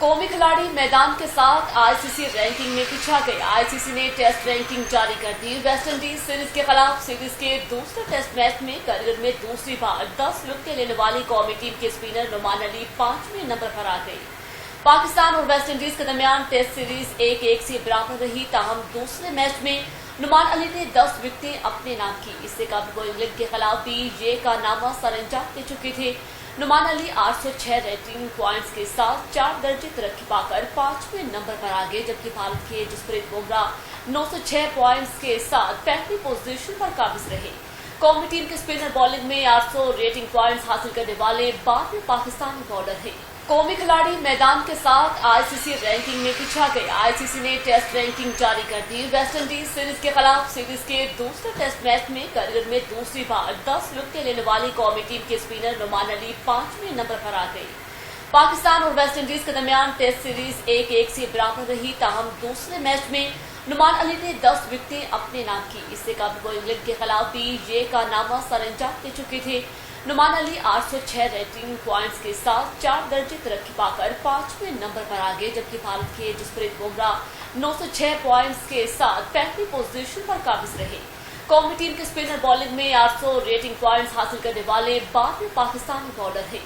कौमी खिलाड़ी मैदान के साथ आईसीसी रैंकिंग में पिछड़ा गए। आईसीसी ने टेस्ट रैंकिंग जारी कर दी। वेस्ट इंडीज सीरीज के खिलाफ सीरीज के दूसरे टेस्ट मैच में करियर में दूसरी बार 10 विकेट लेने वाली कौमी टीम के स्पिनर नुमान अली 5वें नंबर पर आ गई। पाकिस्तान और वेस्ट इंडीज के दरमियान टेस्ट सीरीज 1-1 से बराबर रही। ताहम दूसरे मैच में नुमान अली ने 10 विकेटें अपने नाम की। इससे कबल वो इंग्लैंड के खिलाफ भी ये कारनामा सरअंजाम दे चुके थे। नुमान अली 806 रेटिंग पॉइंट्स के साथ 4 दर्जे तरक्की पाकर 5वें नंबर पर आ गए, जबकि भारत के जसप्रीत बुमराह 906 पॉइंट्स के साथ 5वीं पोजीशन पर काबिज रहे। कौमी टीम के स्पिनर बॉलिंग में 800 रेटिंग पॉइंट्स हासिल करने वाले 12वें पाकिस्तानी बॉलर हैं। कौमी खिलाड़ी मैदान के साथ आईसीसी रैंकिंग में पिछड़ा गए। आईसीसी ने टेस्ट रैंकिंग जारी कर दी। वेस्ट इंडीज सीरीज के खिलाफ सीरीज के दूसरे टेस्ट मैच में करियर में दूसरी बार 10 विकेट लेने वाली कौमी टीम के स्पिनर नुमान अली 5वें नंबर पर आ गए। पाकिस्तान और वेस्ट इंडीज के दरमियान टेस्ट सीरीज 1-1 से बराबर रही। ताहम दूसरे मैच में नुमान अली ने 10 विकेटें अपने नाम की। इससे कबल वो इंग्लैंड के खिलाफ भी ये कारनामा सरअंजाम दे चुके थे। नुमान अली 806 रेटिंग पॉइंट्स के साथ 4 दर्जे तरक्की पाकर 5वें नंबर पर आ गए, जबकि भारत के जसप्रीत बुमराह 906 पॉइंट्स के साथ 5वीं पोजीशन पर काबिज रहे। कौमी टीम के स्पिनर बॉलिंग में 800 रेटिंग पॉइंट्स हासिल करने वाले 12वें पाकिस्तानी बॉलर हैं।